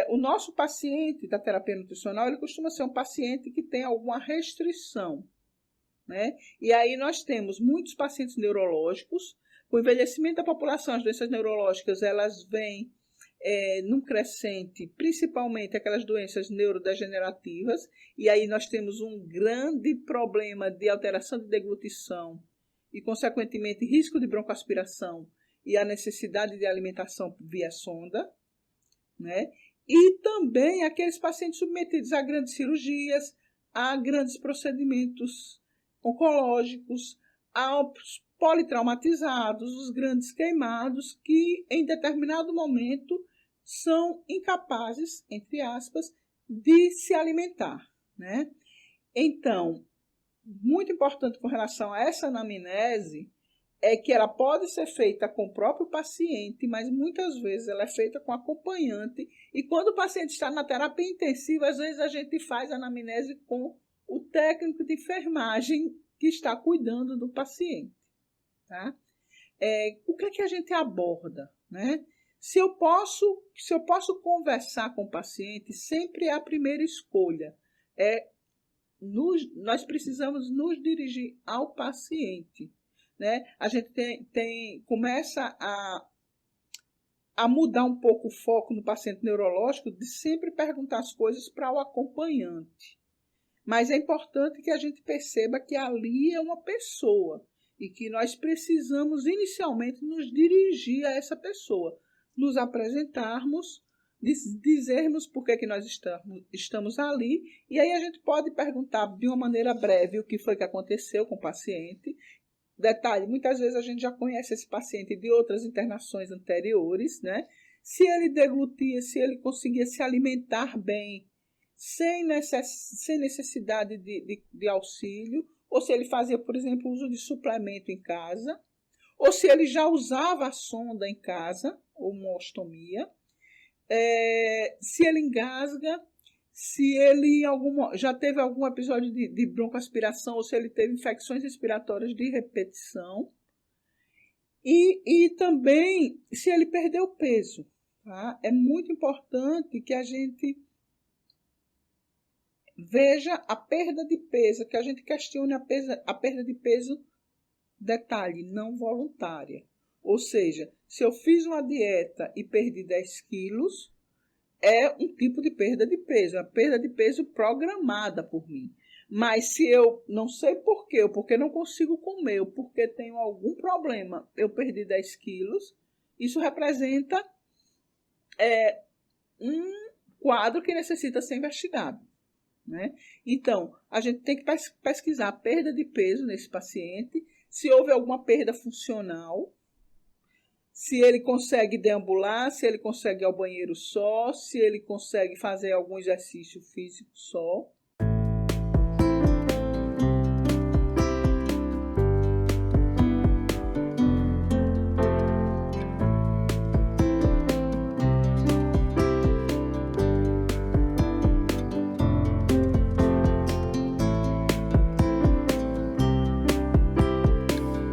O nosso paciente da terapia nutricional, ele costuma ser um paciente que tem alguma restrição, né? E aí nós temos muitos pacientes neurológicos. Com o envelhecimento da população, as doenças neurológicas, elas vêm num crescente, principalmente aquelas doenças neurodegenerativas, e aí nós temos um grande problema de alteração de deglutição e, consequentemente, risco de broncoaspiração e a necessidade de alimentação via sonda, né? E também aqueles pacientes submetidos a grandes cirurgias, a grandes procedimentos oncológicos, aos politraumatizados, os grandes queimados, que em determinado momento são incapazes, entre aspas, de se alimentar, né? Então, muito importante com relação a essa anamnese é que ela pode ser feita com o próprio paciente, mas muitas vezes ela é feita com acompanhante. E quando o paciente está na terapia intensiva, às vezes a gente faz a anamnese com o técnico de enfermagem que está cuidando do paciente. Tá? O que é que a gente aborda, né? Se eu posso conversar com o paciente, sempre é a primeira escolha. Nós precisamos nos dirigir ao paciente, né? A gente começa a mudar um pouco o foco no paciente neurológico, de sempre perguntar as coisas para o acompanhante. Mas é importante que a gente perceba que ali é uma pessoa e que nós precisamos inicialmente nos dirigir a essa pessoa, nos apresentarmos, dizermos por que nós estamos ali, e aí a gente pode perguntar de uma maneira breve o que foi que aconteceu com o paciente. Detalhe, muitas vezes a gente já conhece esse paciente de outras internações anteriores, né? Se ele deglutia, se ele conseguia se alimentar bem, sem necessidade de auxílio, ou se ele fazia, por exemplo, uso de suplemento em casa, ou se ele já usava a sonda em casa, ou uma ostomia, se ele engasga, se ele já teve algum episódio de broncoaspiração, ou se ele teve infecções respiratórias de repetição, e também se ele perdeu peso. Tá? É muito importante que a gente veja a perda de peso, que a gente questione a perda de peso, detalhe, não voluntária. Ou seja, se eu fiz uma dieta e perdi 10 quilos, é um tipo de perda de peso, é uma perda de peso programada por mim. Mas se eu não sei por quê, ou porque não consigo comer, ou porque tenho algum problema, eu perdi 10 quilos, isso representa um quadro que necessita ser investigado. Né? Então, a gente tem que pesquisar a perda de peso nesse paciente, se houve alguma perda funcional, se ele consegue deambular, se ele consegue ir ao banheiro só, se ele consegue fazer algum exercício físico só.